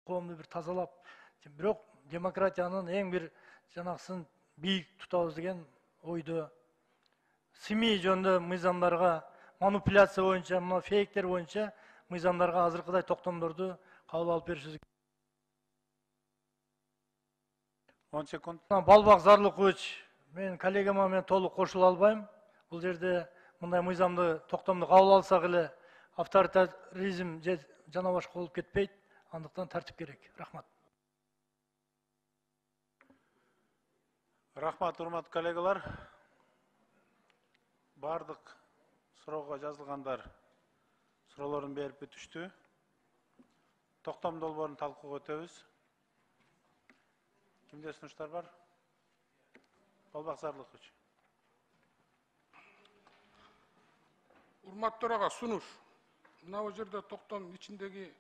коомду бир тазалап, бирок демократиянын эң бир жанакысын бийик тутабыз деген ойдо. СМИ жөнүндө мыйзамдарга манипуляция боюнча, мына фейктер боюнча мыйзамдарга азыркыдай токтомдорду кабыл алып беришибиз. 10 секунд. Балбак Зарлыкович, мен коллегама мен толук кошула албайм. Бул жерде мындай мыйзамды токтомду кабыл алсак эле авторитаризм жана башка болуп кетпейт. Андыктан тартип керек. Рахмат. Рахмат, урматтуу коллегалар. Бардык суроого жазылгандар суроолорун берип бүтүштү. Токтом долбоорун талкууга өтөбүз. Кимде сунуштар бар? Балбак Зарлыкович. Урматтуу ага сунуш. Мына жерде токтом ичиндеги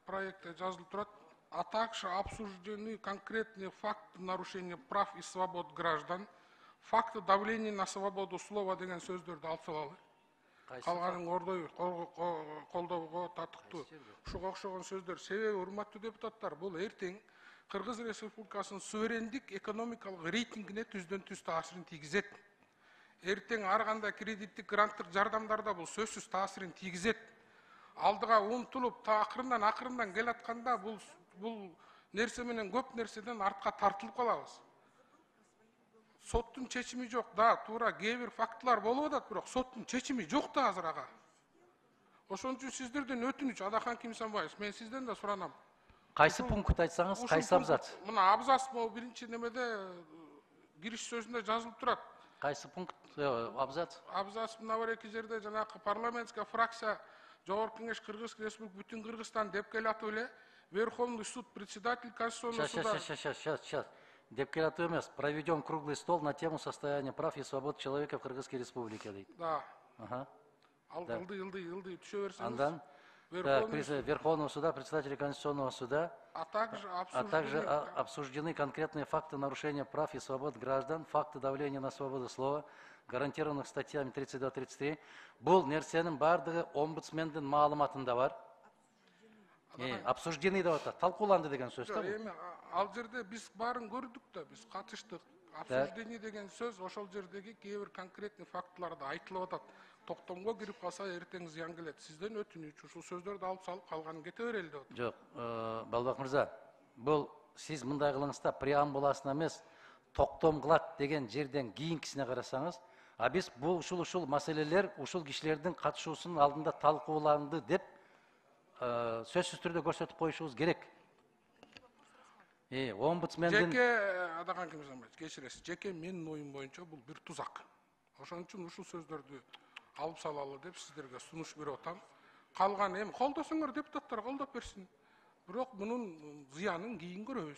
проектте жазылып турат. А также обсуждены конкретные факты нарушения прав и свобод граждан, факты давления на свободу слова деген сөздөрдү алып салалы. Калганын ордой колдоого татыктуу. Ушуга окшогон сөздөр. Себеби урматтуу депутаттар, бул эртең Кыргыз Республикасынын суверендик экономикалык рейтингине түздөн түз таасирин тийгизет. Эртең ар кандай кредиттик гранттык жардамдарда бул сөзсүз таасирин тийгизет. Алдыга умтулуп, акырындан келатканда бул нерсе менен көп нерседен артка тартылып калабыз. Соттун чечими жок да, туура кээ бир фактылар болуп атат, бирок соттун чечими жок да азыр ага. Ошон үчүн сиздерден өтүнүч, Адахан Кимсанбаев, мен сизден да суранам. Кайсы пункт айтсаңыз, кайсы абзац? Мына абзац могу биринчи немеде кириш сөзүндө жазылып турат. Кайсы пункт абзац? Абзац мына бир эки жерде жанагы парламентская фракция Жогорку Кеңеш Кыргыз Республика бүтүн Кыргызстан деп келатып эле Верховный суд, председатель Конституционного суда. Сейчас. Деп келатып эмес. Проведем круглый стол на тему состояния прав и свобод человека в Кыргызской Республике. Да. Ага. Илды түшө берсеңиз. Андан Верховного суда, председателя Конституционного суда, а также обсуждены конкретные факты нарушения прав и свобод граждан, факты давления на свободу слова, гарантированных статьями 32-33. Бул нерсенин бардыгы омбудсмендин маалыматында бар. Обсуждены деп атат, талкууланды деген сөз да бул. Ал жерде биз баарын көрдүк да, биз катыштык. Обсуждение деген сөз ошол жердеги кээ бир конкретный фактыларды айтылып атат. Токтомго кирип калса эртең зыян келет. Сизден өтүнүч, ушул сөздөрдү алып салып калганын кете берели деп атат. Жок, Балбак мырза, бул сиз мындай кылыңыз да преамбуласына эмес, токтом кылат деген жерден кийинкисине карасаңыз, а биз бул ушул маселелер ушул кишилердин катышуусунун алдында талкууланды деп сөзсүз түрдө көрсөтүп коюшубуз керек. Омбудсмендин Адахан Кимсанбаев, кечиресиз. Жеке менин оюм боюнча бул бир тузак. Ошон үчүн ушул сөздөрдү алып салалы деп сиздерге сунуш берип атам. Калган эми колдосоңор депутаттар колдоп берсин. Бирок мунун зыянын кийин көрөбүз.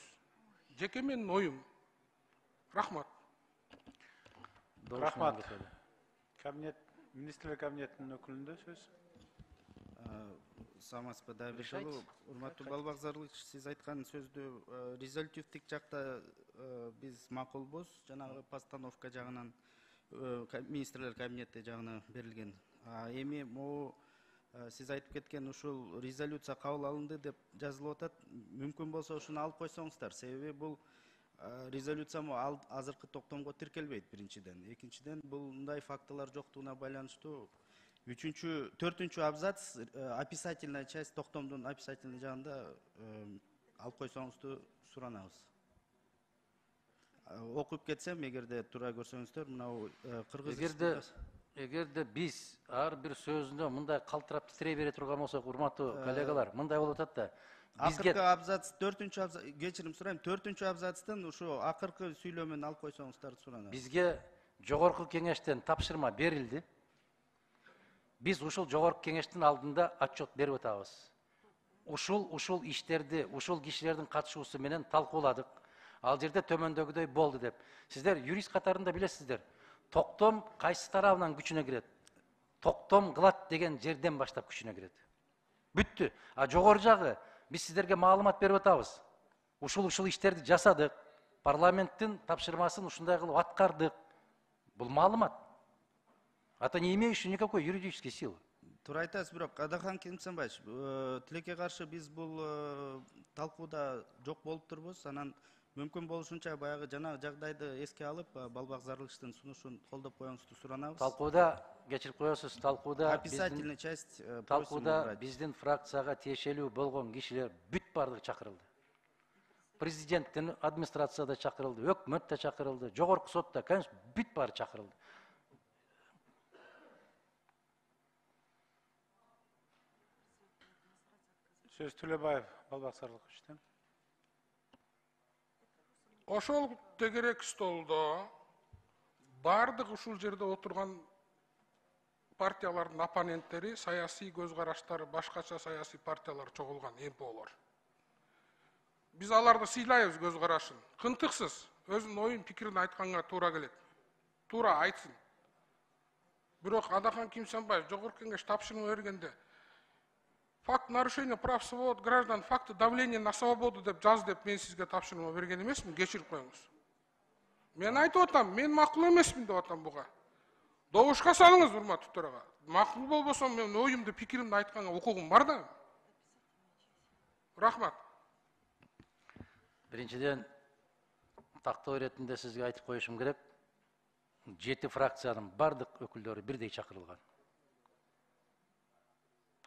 Жеке менин оюм. Рахмат. Рахмат. Кабинет, министрлер кабинетинин өкүлүндө сөз. Саламатсызбы, Дайбек уулу. Урматтуу Балбак Зарлыкович, сиз айткан сөздү резолютивдик жакта биз макулбуз. Жанагы постановка жагынан министрлер кабинети жагына берилген. Эми могу сиз айтып кеткен ушул резолюция кабыл алынды деп жазылып атат. Мүмкүн болсо ушуну алып койсоңуздар. Себеби бул резолюция азыркы токтомго тиркелбейт биринчиден. Экинчиден мындай фактылар жоктугуна байланыштуу 4-чү абзац описательная часть токтомдун описательный жагында алып койсоңузду суранабыз. Окуп кетсем, эгерде туура көрсөңүздөр, мына Кыргыз Республикасы. Эгерде биз ар бир сөзүндө мындай калтырап титирей бере турган болсок, урматтуу коллегалар, мындай болуп атат да. Акыркы абзац, 4-чү абзац, кечирим сурайм, 4-чү абзацтын ушу акыркы сүйлөмүн алып койсоңуздарды суранабыз. Бизге Жогорку Кеңештен тапшырма берилди. Биз ушул Жогорку Кеңештин алдында отчет берип атабыз. Ушул иштерди, ушул кишилердин катышуусу менен талкууладык. Ал жерде төмөндөгүдөй болду деп. Сиздер юрист катарында билесиздер. Токтом кайсы тарабынан күчүнө кирет? Токтом кылат деген жерден баштап күчүнө кирет. Бүттү. А жогору жагы биз сиздерге маалымат берип атабыз. Ушул иштерди жасадык. Парламенттин тапшырмасын ушундай кылып аткардык. Бул маалымат. Это не имеющий никакой юридической силы. Туура айтасыз, бирок Адахан Кимсанбаевич, тилекке каршы биз бул талкууда жок болуп турбуз. Анан мүмкүн болушунча баягы жанагы жагдайды эске алып, Балбак Зарылычтын сунушун колдоп коюңузду суранабыз. Талкууда, кечирип коесуз, Описательная часть талкууда биздин фракцияга тиешелүү болгон кишилер бүт бардыгы чакырылды. Президенттин администрацияда чакырылды, өкмөт да чакырылды, жогорку сотто, конечно, бүт баары чакырылды. Сөз Төлебаев Балбак Зарылычтан. Ошол тегерек столдо бардык ушул жерде отурган партиялардын оппоненттери, саясий көз караштары башкача саясий партиялар чогулган МПОлор. Биз аларды сыйлайбыз көз карашын. Кынтыксыз өзүнүн оюн пикирин айтканга туура келет. Туура айтсын. Бирок Адахан Кимсанбаев жогорку кеңеш тапшырма бергенде факт нарушения прав свобод граждан, факты давления на свободу деп жаз деп мен сизге тапшырма берген эмесмин, кечирип коюңуз. Мен айтып атам, мен макул эмесмин деп атам буга. Добушка салыңыз, урматтуу төрага. Макул болбосо мен оюмду, пикиримди айтканга укугум бар да. Рахмат. Биринчиден, тактоо иретинде сизге айтып коюшум керек. 7 фракциянын бардык өкүлдөрү бирдей чакырылган.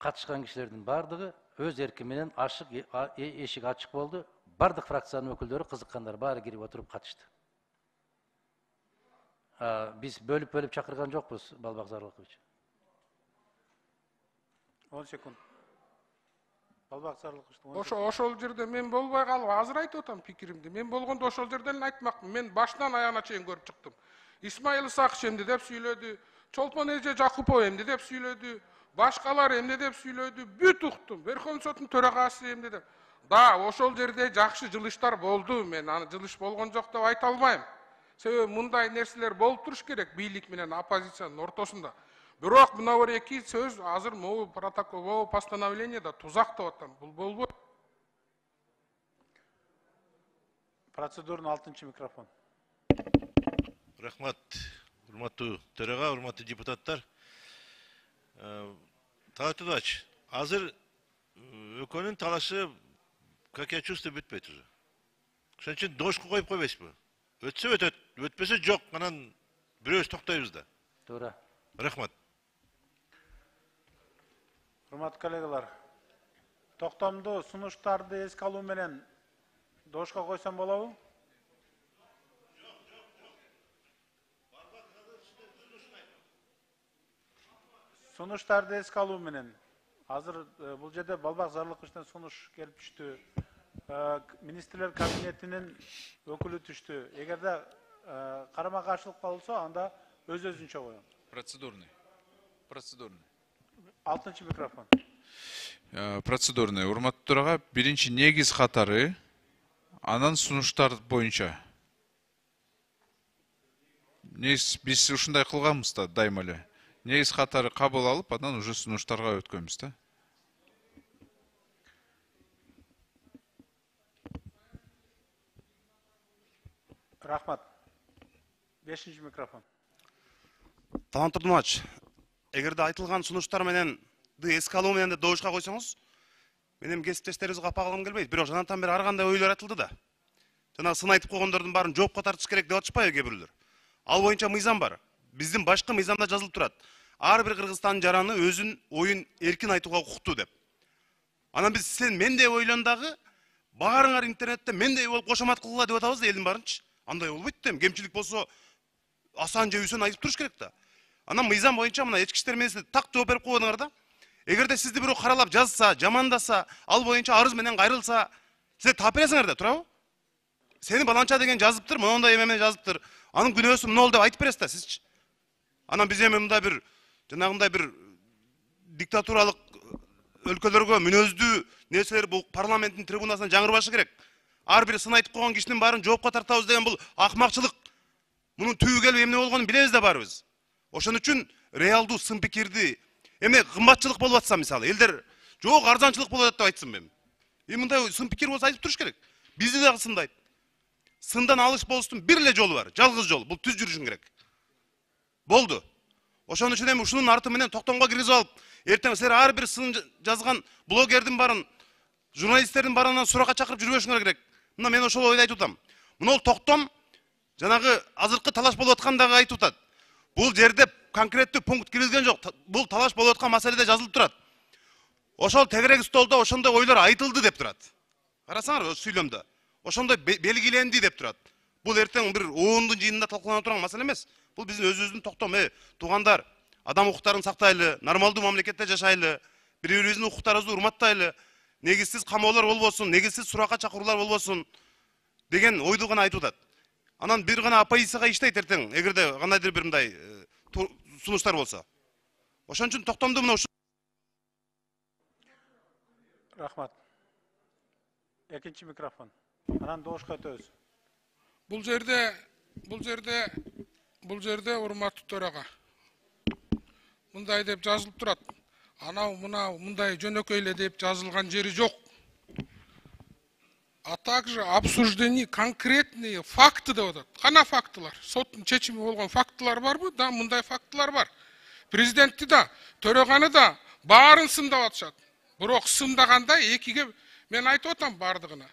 Катышкан кишилердин бардыгы өз эрки менен эшик ачык болду. Бардык фракциянын өкүлдөрү кызыккандар баары кирип отуруп катышты. Биз бөлүп чакырган жокпуз, Балбак Зарылычович. 10 секунд. Балбак Зарылычтан. Ошол жерде мен болбой калып, азыр айтып атам пикиримди. Мен болгондо ошол жерден эле айтмакмын. Мен башынан аягына чейин көрүп чыктым. Исмаил Исаков эмне деп сүйлөдү, Чолпон Эже Жакупов эмне деп сүйлөдү, башкалар эмне деп сүйлөдү, бүт уктум. Верховный соттун төрагасы эмне деп. Да, ошол жерде жакшы жылыштар болду. Мен аны жылыш болгон жок деп айта албайм. Себеби мындай нерселер болуп туруш керек бийлик менен оппозициянын ортосунда. Бирок мына бир эки сөз азыр могу протокол, могу постановлениеда тузак деп атам. Бул болбойт. Процедурный 6-чы микрофон. Рахмат, урматтуу төрага, урматтуу депутаттар. Талат Эдуардович, азыр экөөнүн талашы, как я чувствую, бүтпөйт уже. Ошон үчүн дошко коюп койбойсузбу? Өтсө өтөт, өтпөсө жок, анан бирөөбүз токтойбуз да. Туура. Рахмат. Урматтуу коллегалар, токтомду сунуштарды эске алуу менен дошко койсом болобу? Сунуштарды эске алуу менен азыр бул жерде Балбак Зарылычтан сунуш келип түштү. Министрлер кабинетинин өкүлү түштү. Эгерде карама каршылык болсо, анда өз-өзүнчө коем. Процедурный. 6-чы микрофон. Процедурный. Урматтуу төрага, биринчи негиз катары, анан сунуштар боюнча. Биз ушундай кылганбыз да дайыма эле. Негиз катары кабыл алып, анан уже сунуштарга өткөнбүз да. Рахмат. 5-чи микрофон. Талант Турдумович, эгерде айтылган сунуштар менен эске алуу менен добушка койсоңуз, менин кесиптештерибизди капа кылгым келбейт. Бирок жанатан бери ар кандай ойлор айтылды да. Жана сын айтып койгондордун баарын жоопко тартыш керек деп атышпайбы кээ бирлер? Ал боюнча мыйзам бар. Биздин башкы мыйзамда жазылып турат. Ар бир кыргызстандын жараны өзүнүн оюн эркин айтууга укуктуу деп. Анан биз сен мендей ойлон дагы, баарыңар интернетте мендей болуп кошомат кылгыла деп атабыз да элдин баарынчы. Андай болбойт да, кемчилик болсо Асан же Үсен айтып туруш керек да. Анан мыйзам боюнча мына ички иштер министри так жооп берип койгонуңар да. Эгерде сизди бирөө каралап жазса, жамандаса, ал боюнча арыз менен кайрылса, сиз таап бересиңер да, туурабы? Сени баланча деген жазыптыр, мондай эме менен жазыптыр. Анын күнөөсү мына болду деп айтып бересиз да сизчи. Анан биз эми мындай бир жанагындай бир диктатуралык өлкөлөргө мүнөздүү нерселер бул парламенттин трибунасынан жаңырбашы керек. Ар бир сын айтып койгон кишинин баарын жоопко тартабыз деген бул акмакчылык. Мунун түбү келип эмне болгонун билебиз да баарыбыз. Ошон үчүн реалдуу сын пикирди, эмне кымбатчылык болуп атса мисалы, элдер жок арзанчылык болуп атат деп айтсын мен. Мындай сын пикир болсо айтып туруш керек. Бизди дагы сындайт. Сындан алыш болуштун бир эле жолу бар, жалгыз жол. Бул түз жүрүшүң керек. Болду. Ошон үчүн эми ушунун арты менен токтомго киргизип алып, эртең силер ар бир сын жазган блогердин баарын журналисттердин баарынан суракка чакырып жүрбөшүңөр керек. Мына мен ошол ойду айтып атам. Мына токтом жанагы азыркы талаш болуп аткандагы айтып атат. Бул жерде конкреттүү пункт кирилген жок. Бул талаш болуп аткан маселеде жазылып турат. Ошол тегерек столдо ошондой ойлор айтылды деп турат. Карасаңар сүйлөмдө. Ошондой белгиленди деп турат. Бул эртең бир оондун жыйынында талкуулана турган маселе эмес. Бул биздин өзүбүздүн токтом. Туугандар, адам укуктарын сактайлы, нормалдуу мамлекетте жашайлы, бири-бирибиздин укуктарыбызды урматтайлы, негизсиз камоолор болбосун, негизсиз суракка чакыруулар болбосун деген ойду гана айтып атат. Анан бир гана оппозицияга иштейт эртең, эгерде кандайдыр бир мындай сунуштар болсо. Ошон үчүн токтомду мына Рахмат. Экинчи микрофон. Анан добушка өтөбүз. Бул жерде урматтуу төрага. Мындай деп жазылып турат. Анау мынау мындай жөнөкөй эле деп жазылган жери жок. А также обсуждение конкретные факты деп атат. Кана фактылар? Соттун чечими болгон фактылар барбы? Да, мындай фактылар бар. Президентти да, төрөганы да баарын сымдап атышат. Бирок сымдаганда экиге мен айтып атам бардыгына.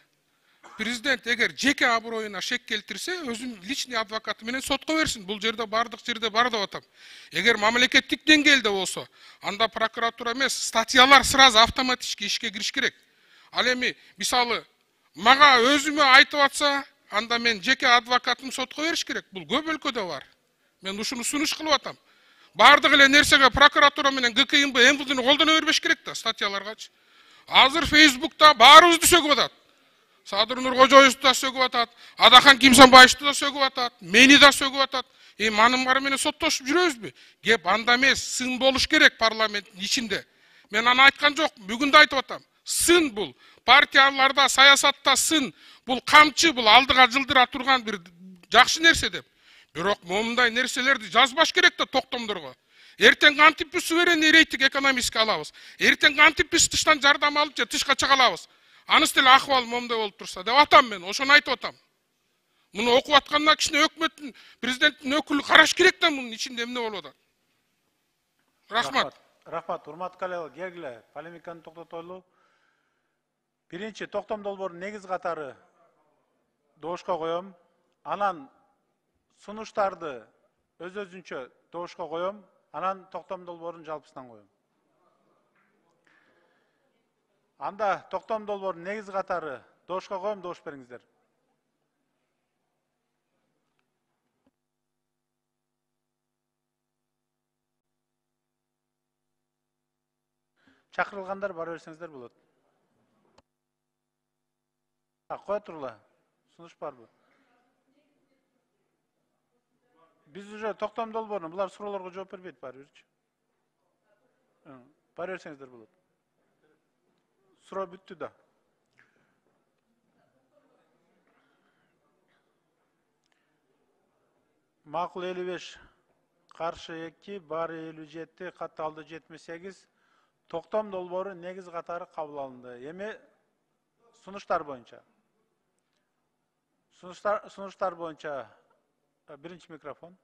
Президент эгер жеке аброюна шек келтирсе, өзүнүн личный адвокаты менен сотко берсин. Бул жерде бардык жерде бар деп атам. Эгер мамлекеттик деңгээлде болсо, анда прокуратура эмес, статьялар сразу автоматически ишке кириш керек. Ал эми мисалы мага өзүмө айтып атса, анда мен жеке адвокатым сотко бериш керек. Бул көп өлкөдө бар. Мен ушуну сунуш кылып атам. Бардык эле нерсеге прокуратура менен ГКМБ МВДны колдоно бербеш керек да статьяларгачы. Азыр Facebook'та баарыбызды сөгүп атат. Садыр Нуркожоевду да сөгүп атат, Адахан Кимсанбаевду да сөгүп атат, мени да сөгүп атат. Манын бары менен соттошуп жүрөбүзбү? Кеп анда эмес, сын болуш керек парламенттин ичинде. Мен аны айткан жок, бүгүн да айтып атам. Сын бул. Партияларда, саясатта сын. Бул камчы, бул алдыга жылдыра турган бир жакшы нерсе деп. Бирок момундай нерселерди жазбаш керек да токтомдорго. Эртең кантип биз суверенный рейтинг экономически алабыз? Эртең кантип биз тыштан жардам алып же тышка чыга алабыз? Анысы деле акыбал момундай болуп турса деп атам мен, ошону айтып атам. Муну окуп атканда кичине өкмөттүн, президенттин өкүлү караш керек да мунун ичинде эмне болуп атат. Рахмат. Рахмат, урматтуу коллега, келгиле, полемиканы токтотолу. Биринчи токтом долбоордун негиз катары добушка коем. Анан сунуштарды өз-өзүнчө добушка коем. Анан токтом долбоорун жалпысынан коем. Анда токтом долбоордун негиз катары добушка коем, добуш бериңиздер. Чакырылгандар бара берсеңиздер болот. Кое тургула. Сунуш барбы? Биз уже токтом долбоорун, булар суроолорго жооп бербейт баары бирчи. Бара берсеңиздер болот. Суроо бүттү да. Макул 55, каршы 2, баары 57, катталды 78. Токтом долбоору негиз катары кабыл алынды. Эми сунуштар боюнча. Сунуштар боюнча биринчи микрофон.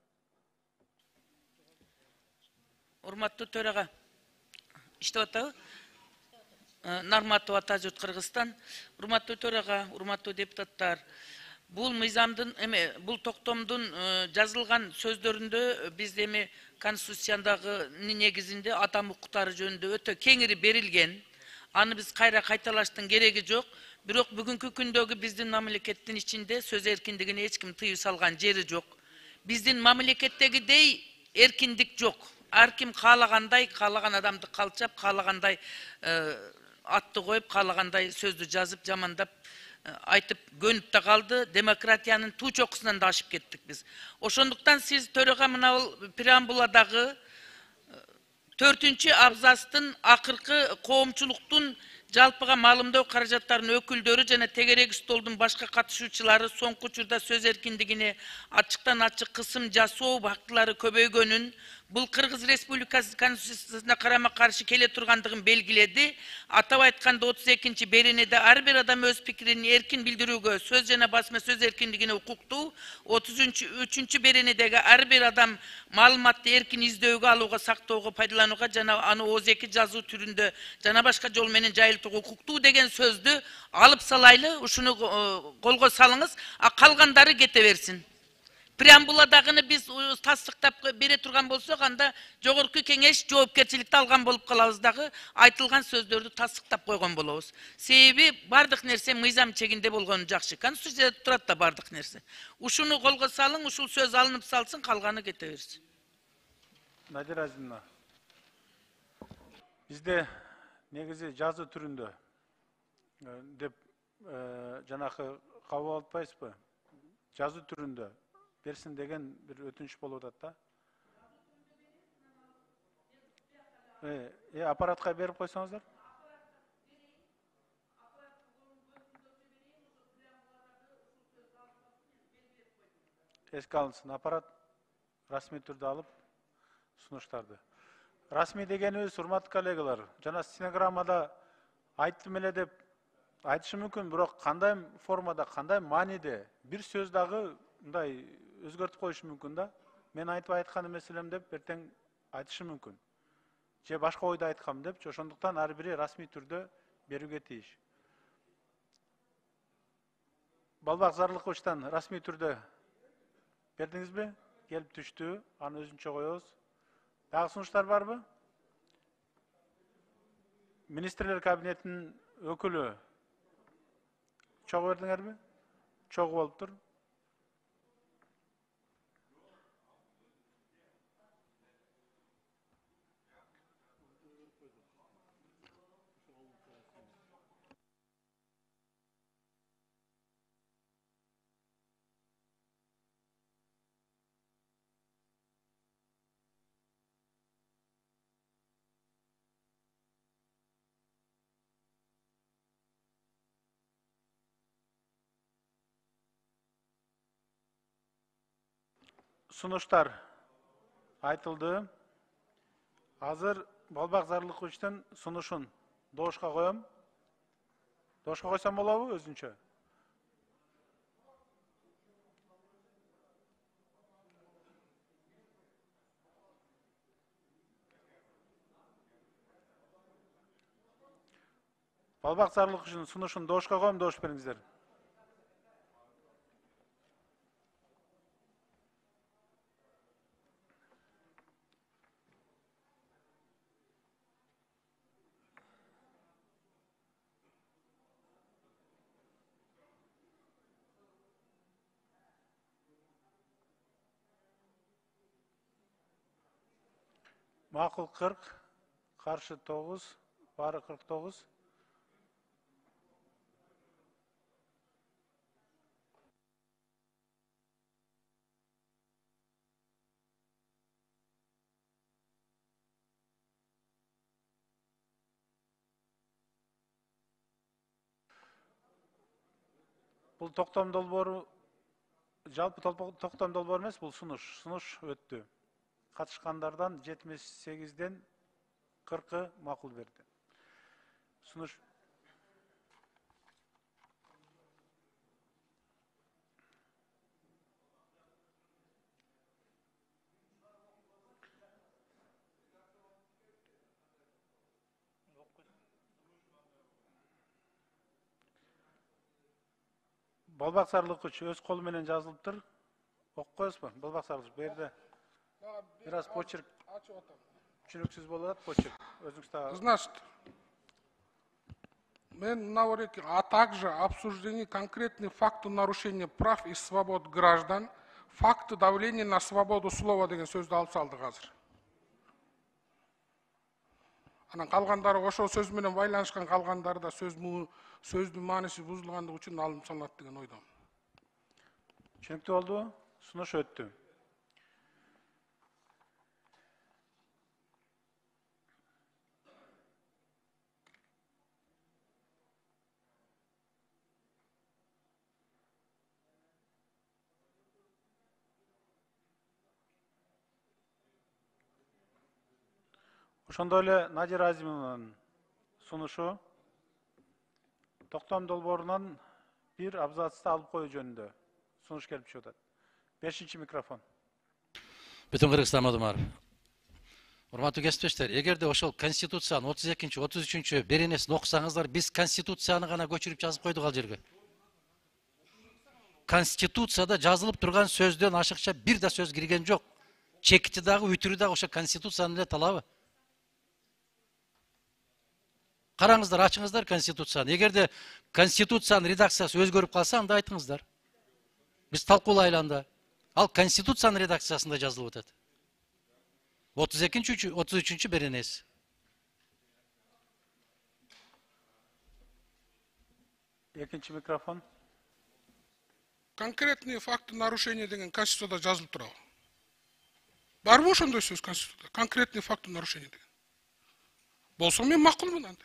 Урматтуу төрага, иштеп атабы? Нарматова Атажурт, Кыргызстан. Урматтуу төрага, урматтуу депутаттар. Бул мыйзамдын, бул токтомдун жазылган сөздөрүндө биз эми Конституцияндагы негизинде адам укуктары жөнүндө өтө кеңири берилген. Аны биз кайра кайталаштын кереги жок. Бирок бүгүнкү күндөгү биздин мамлекеттин ичинде сөз эркиндигине эч ким тыюу салган жери жок. Биздин мамлекеттегидей эркиндик жок. Ар ким каалагандай, каалаган адамды калчап, каалагандай атты коюп, каалагандай сөздү жазып, жамандап айтып көнүп да калды. Демократиянын туу чокусунан да ашып кеттик биз. Ошондуктан сиз төрага мына преамбуладагы 4-чү абзацтын акыркы коомчулуктун жалпыга маалымдоо каражаттарынын өкүлдөрү жана тегерек столдун башка катышуучулары соңку учурда сөз эркиндигине ачыктан ачык кысым жасоо фактылары көбөйгөнүн, Бұл Қырғыз Республикасы Конституциясына қарама-қарсы келе тұрғандығын белгіледі. Атап айтқанда 32-ші беренеде әрбір адам өз пікірін еркін білдіруге, сөз жана басма сөз еркіндігіне құқықтуу. 33-ші беренедегі әрбір адам маалыматты еркін издөөгө, алууга, сактоого, пайдаланууга жана аны озеки жазуу түрүндө жана башка жол менен жайылтууга құқықтуу деген сөздү алып салайлы, ушуну колго салыңыз, калгандары кете берсин. Преамбуладагыны біз тастықтап бере тұрған болсақ, анда жогорку кеңеш жоопкерчиликти алган болуп калабыз дагы, айтылган сөздөрдү тастықтап койгон болобуз. Себеби бардык нерсе мыйзам чегинде болгону жакшы. Конституцияда турат да бардык нерсе. Ушуну колго салың, ушул сөз алынып салсын, калганы кете берсин. Надира Азимовна, бизде негизи жазуу түрүндө деп жанакы кабыл алпайсызбы? Жазуу түрүндө берсин деген bir өтүнүч болуп атат да. Аппаратка берип койсоңуздар. Эске алынсын. Аппарат расмий түрдө алып сунуштарды. Расмий дегенибиз, урматтуу коллегалар, жана стенограммада айттым эле деп айтышы мүмкүн, бирок кандай формада, кандай мааниде бир сөз дагы мындай өзгөртүп коюшу мүмкүн да. Мен айтып айткан маселем деп эртең айтышы мүмкүн. Же башка ойду айткам деп, ошондуктан ар бири расмий түрдө берүүгө тийиш. Балбак Зарлыковичтан расмий түрдө бердиңизби? Келип түштү, аны өзүнчө коебуз. Дагы сунуштар барбы? Министрлер кабинетинин өкүлү чогуу бердиңерби? Чогуу болуп тур. Сунуштар айтылды. Азыр Балбак Зарлыковичтин сунушун доошко коем. Доошко койсом болобу өзүнчө? Балбак Зарлыковичтин сунушун доошко коем, доош бериңиздер. Макул 40, каршы 9, бары 49. Бул токтом долбоору, жалпы токтом долбоор эмес, бул сунуш өттү. Катышкандардан 78ден 40 макул берди. Сунуш Балбак Зарлыкович өз колу менен жазылыптыр. Окуп коесузбу? Балбак Зарлыкович, бу жерде бир аз почерк түшүнүксүз болуп атат, почерк. Өзүңүз дагы. Значит, мен навореки, а также обсуждение конкретных фактов нарушения прав и свобод граждан, факты давления на свободу слова деген сөздү алып салдык азыр. Анан калгандары ошол сөз менен байланышкан калгандары да сөздүн мааниси бузулгандыгы үчүн алынып салынат деген ойдомун. Түшүнүктүү болдубу? Сунуш өттү. Ошондой эле Надир Азимовнун сунушу токтом долбоорунан бир абзацты алып коюу жөнүндө сунуш келип түшүп атат. 5-чи микрофон. Бүтүн Кыргызстан мадумар. Урматтуу кесиптештер, эгерде ошол Конституциянын 32-нчи, 33-чү беренесин окусаңыздар, биз Конституцияны гана көчүрүп жазып койдук ал жерге. Конституцияда жазылып турган сөздөн ашыкча бир да сөз кирген жок. Чекити дагы, үтүрү дагы ошо Конституциянын эле талабы. Караңыздар, ачыңыздар Конституцияны. Эгерде Конституциянын редакциясы өзгөрүп калса, анда айтыңыздар. Биз талкуулайлы анда. Ал Конституциянын редакциясында жазылып атат. 32-нчи, 33-чү беренеси. Экинчи микрофон. Конкретные факты нарушения деген Конституцияда жазылып турабы? Барбы ошондой сөз Конституцияда? Конкретные факты нарушения деген. Болсо мен макулмун анда.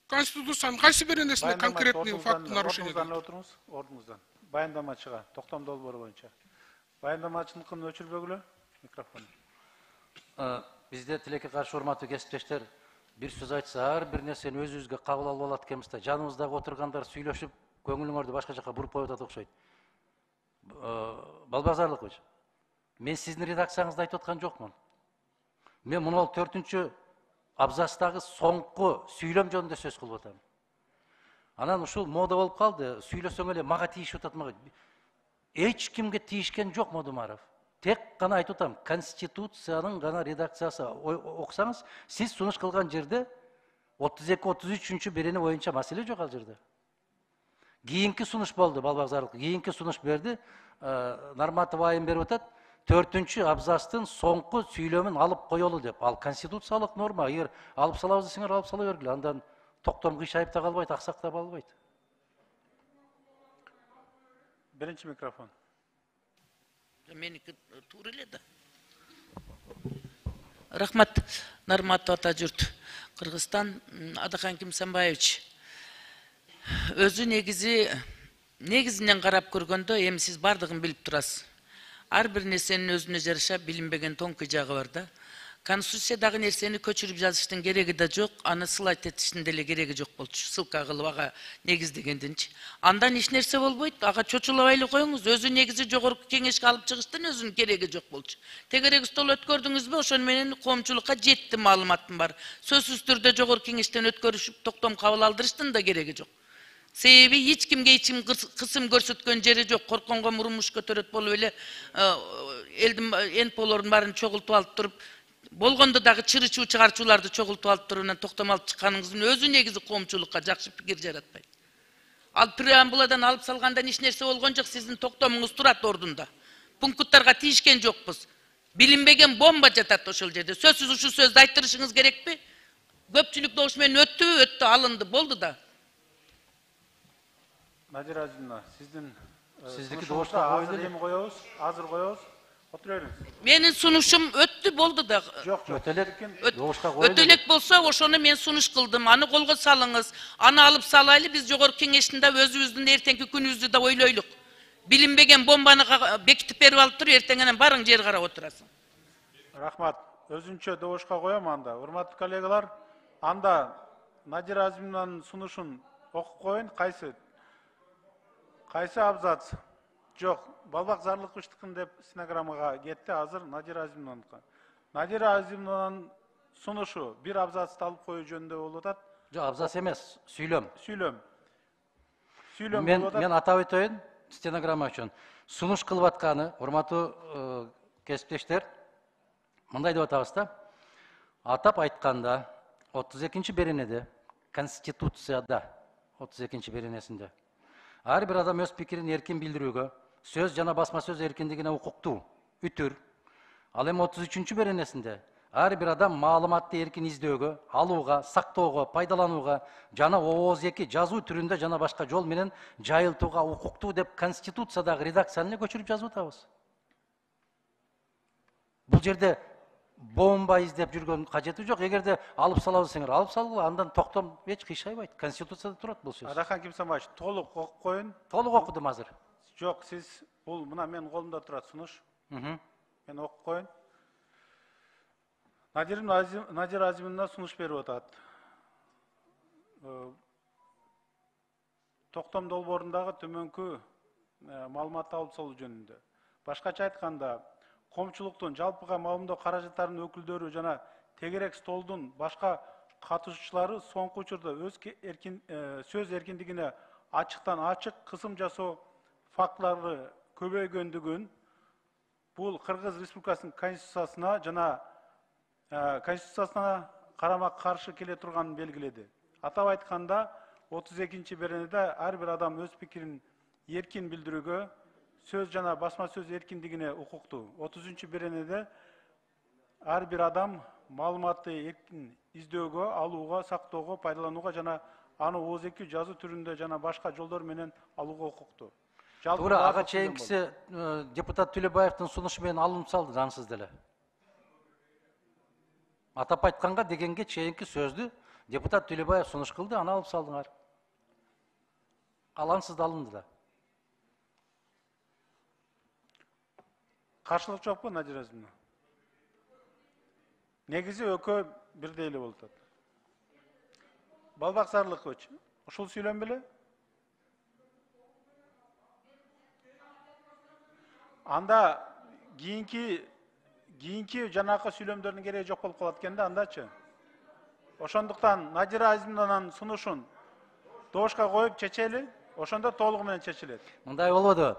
Конституциянын кайсы беренесинде конкретные факты нарушения деген? Отуруңуз, ордуңуздан. Баяндамачыга, токтом долбоору боюнча. Баяндамачыныкын өчүрбөгүлө, микрофон. Бизде тилекке каршы урматтуу кесиптештер бир сөз айтса, ар бир нерсени өзүбүзгө кабыл алып алат экенбиз да. Жаныбыздагы отургандар сүйлөшүп, көңүлүңөрдү башка жака буруп коюп атат окшойт. Балбазарлыкович, мен сиздин редакцияңызды айтып аткан жокмун. Мен мына 4-чү абзацтагы соңку сүйлөм жөнүндө сөз кылып атам. Анан ушул мода болуп калды, сүйлөсөң эле мага тийишип атат мага. Эч кимге тийишкен жок Модумаров. Тек гана айтып атам, Конституциянын гана редакциясы окусаңыз, сиз сунуш кылган жерде 32-33-чү берене боюнча маселе жок ал жерде. Кийинки сунуш болду, Балбазарлык. Кийинки сунуш берди, Нарматов айым берип атат, 4-чү абзацтын соңку сүйлөмүн алып коелу деп. Ал конституциялык норма. Эгер алып салабыз десеңер, алып сала бергиле. Андан токтом кыйшайып да калбайт, аксак да калбайт. Биринчи микрофон. Меники туура эле да. Рахмат, Нарматов ата журт. Кыргызстан, Адакан Кимсанбаевич. Өзү негизинен карап көргөндө, эми сиз бардыгын билип турасыз. Ар бир нерсенин өзүнө жараша билинбеген тонкой жагы бар да. Конституциядагы нерсени көчүрүп жазыштын кереги да жок, аны слайд этиштин деле кереги жок болчу. Ссылка кылып ага негиздегендинчи. Андан эч нерсе болбойт, ага чочулабайлы коюңуз. Өзү негизи жогорку кеңешке алып чыгыштын өзүнүн кереги жок болчу. Тегерек стол өткөрдүңүзбү? Ошону менен коомчулукка жетти маалыматым бар. Сөзсүз түрдө жогорку кеңештен өткөрүшүп, токтом кабыл алдырыштын да кереги жок. Себеби эч кимге эч ким кысым көрсөткөн жери жок. Корконго мурмуш көтөрөт болуп эле элдин энполордун баарын чогултуп алып туруп, болгондо дагы чырычуу чыгарчууларды чогултуп алып туруп, анан токтом алып чыкканыңыздын өзү негизи коомчулукка жакшы пикир жаратпайт. Ал преамбуладан алып салгандан эч нерсе болгон жок, сиздин токтомуңуз турат ордунда. Пункттарга тийишкен жокпуз. Билинбеген бомба жатат ошол жерде. Сөзсүз ушул сөздү айттырышыңыз керекпи? Көпчүлүк добуш менен өттүбү? Өттү, алынды, болду да. Надир Азимовна, сиздин Сиздики добушка азыр эми коебуз, азыр коебуз. Отура бериңиз. Менин сунушум өттү, болду да. Жок, Өтөлөк болсо, ошону мен сунуш кылдым. Аны колго салыңыз. Аны алып салайлы, биз жогорку кеңештин да өзүбүздүн эртеңки күнүбүздү да ойлойлук. Билинбеген бомбаны бекитип берип алып туруп, эртеңенен барың жер карап отурасың. Рахмат. Өзүнчө добушка коем анда. Урматтуу коллегалар, анда Надир Азимовнанын сунушун окуп коюн. Кайсы абзац? Жок, Балбак Зарлыковичтикин деп стенограммага кетти, азыр Надир Азимовнаныкы. Надир Азимовнанын сунушу бир абзацты алып коюу жөнүндө болуп атат. Жок, абзац эмес, сүйлөм. Сүйлөм болуп атат. Мен атап өтөйүн, стенограмма үчүн. Сунуш кылып атканы, урматтуу кесиптештер, мындай деп атабыз да. Атап айтканда, 32-нчи беренеде, Конституцияда, 32-нчи беренесинде, ар бир адам өз пикирин эркин билдирүүгө, сөз жана басма сөз эркиндигине укуктуу, үтүр. Ал эми 33-чү беренесинде ар бир адам маалыматты эркин издөөгө, алууга, сактоого, пайдаланууга жана ооз-эки жазуу түрүндө жана башка жол менен жайылтууга укуктуу деп Конституциядагы редакцияны эле көчүрүп жазып атабыз. Бул жерде бомба издеп жүргөн кажети жок. Эгерде алып салабыз десеңер, алып салгыла, андан токтом эч кыйшайбайт. Конституцияда турат бул сөз. Адакан Кимсанбаевич, толук окуп коюн. Толук окудум азыр. Жок, сиз бул мына менин колумда турат сунуш. Мен окуп коюн. Надир Азимовна сунуш берип атат. Токтом долбоорундагы төмөнкү маалымат алып салуу жөнүндө. Башкача айтканда, коомчулуктун жалпыга маалымдоо каражаттарынын өкүлдөрү жана тегерек столдун башка катышуучулары соңку учурда сөз эркиндигине ачыктан ачык кысым жасоо фактылары көбөйгөндүгүн, бул Кыргыз Республикасынын конституциясына жана конституциясына карама каршы келе турганын белгиледи. Атап айтканда, 32-беренеде ар бир адам өз пикирин эркин билдирүүгө, сөз жана басма сөз эркиндигине укуктуу. 30-беренеде ар бир адам маалыматты эркин издөөгө, алууга, сактоого, пайдаланууга жана аны ооз-эки жазуу түрүндө жана башка жолдор менен алууга укуктуу. Туура, ага чейинкиси депутат Төлөбаевдин сунушу менен алынып салды, заңсыз деле. Атап айтканга дегенге чейинки сөздү депутат Төлөбаев сунуш кылды, аны алып салдыңар. Алансыз да алынды да. Каршылык жокпу, Надир Азимовна? Негизи экөө бирдей эле болуп атат. Балбак Зарлыкович, ушул сүйлөм беле? Анда кийинки жанакы сүйлөмдөрдүн кереги жок болуп калат экен да, андачы. Ошондуктан Надира Азимовнанын сунушун добушка коюп чечели, ошондо толугу менен чечилет. Мындай болбоду.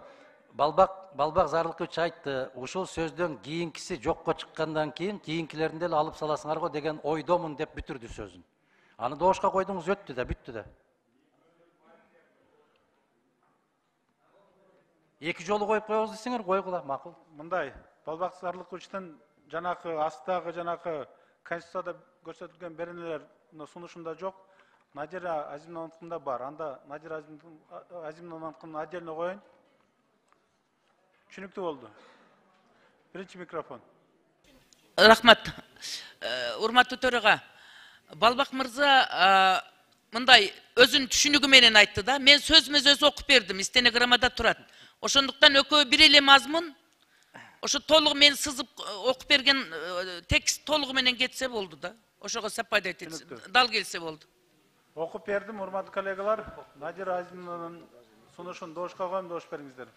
Балбак Зарлыкович айтты, ушул сөздөн кийинкиси жокко чыккандан кийин кийинкилерин деле алып саласыңар го деген ойдомун деп бүтүрдү сөзүн. Аны добушка койдуңуз, өттү да, бүттү да. Эки жолу коюп коебуз десеңер, койгула, макул. Мындай, Балбак Зарлыковичтин жанакы астагы жанакы конституцияда көрсөтүлгөн беренелер сунушунда жок. Надира Азимовнаныкында бар. Анда Надира Азимовнаныкын отдельно коюн. Түшүнүктүү болду. Биринчи микрофон. Рахмат. Урматтуу төраға. Балбак мырза мындай өзүнүн түшүнүгү менен айтты да. Мен сөзмө-сөз окуп бердим, стенограммада турат. Ошондуктан экөө бир эле мазмун, ошо толугу мен сызып окуп берген текст толугу менен кетсе болду да. Ошого сапайда этсе, дал келсе болду. Окуп бердим, урматтуу коллегалар. Надира Азимовнанын сунушун добушка коюм, добуш бериңиздер.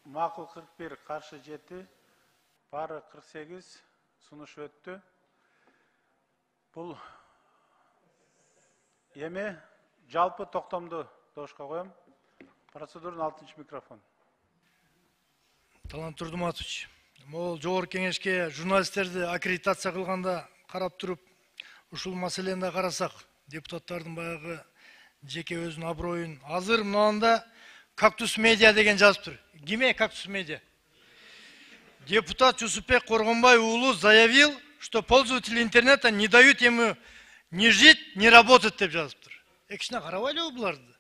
Макул 41, каршы 7, бары 48, сунуш өттү. Бул эми жалпы токтомду добушка коем. Процедурнун 6-чы микрофон. Талант Турдуматович, могул жогорку кеңешке журналисттерди аккредитация кылганда карап туруп, ушул маселени да карасак, депутаттардын баягы жеке өзүнүн аброюн, азыр мынанда Кактус медиа деген жазып тур. Киме Кактус медиа? Депутат Жусупбек Коргонбай уулу заявил, что пользователи интернета не дают ему ни жить, ни работать деп жазып тур. Экичине карабайлы буларды.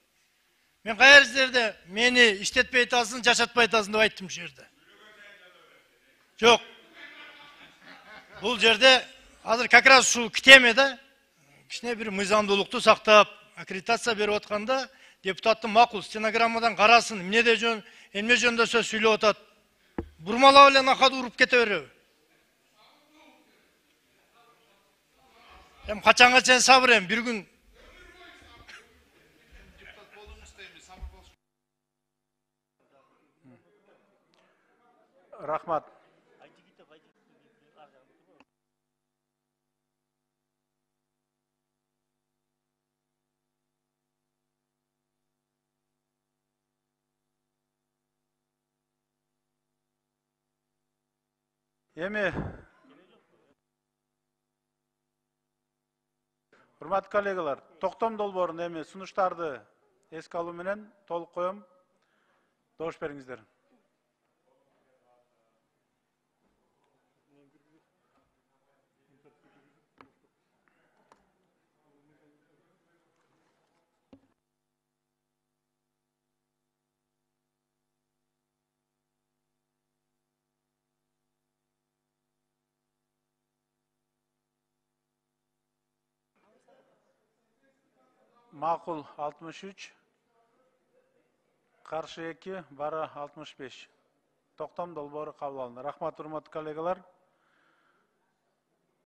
Мен кайер жерде мени иштетпей атасың, жашатпай атасың деп айттым ушул жерде. Жок. Бул жерде азыр как раз ушул темеде кичине бир мыйзамдуулукту сактап, аккредитация берип атканда депутаттын макул стенограммадан карасын, эмне жөнүндө сөз сүйлөп атат. Бурмалап эле накады уруп кете береби? Качанга чейин сабыр, бир күн. Рахмат. Эми урматтуу коллегалар, токтом долбоорун эми сунуштарды эске алуу менен толук коем. Добуш бериңиздер. Makul 63, karşı 2, bары 65. Toktом dolboru kabul alındı. Rahmat, hurmatlı kollegalar.